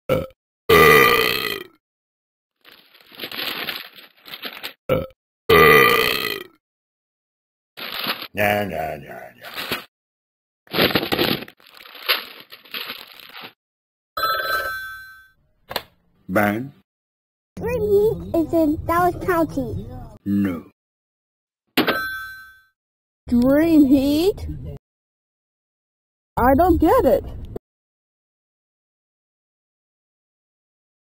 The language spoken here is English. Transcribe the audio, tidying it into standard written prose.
No, no, no, no. Bang. Dream Heat is in Dallas County. No. Dream Heat? I don't get it.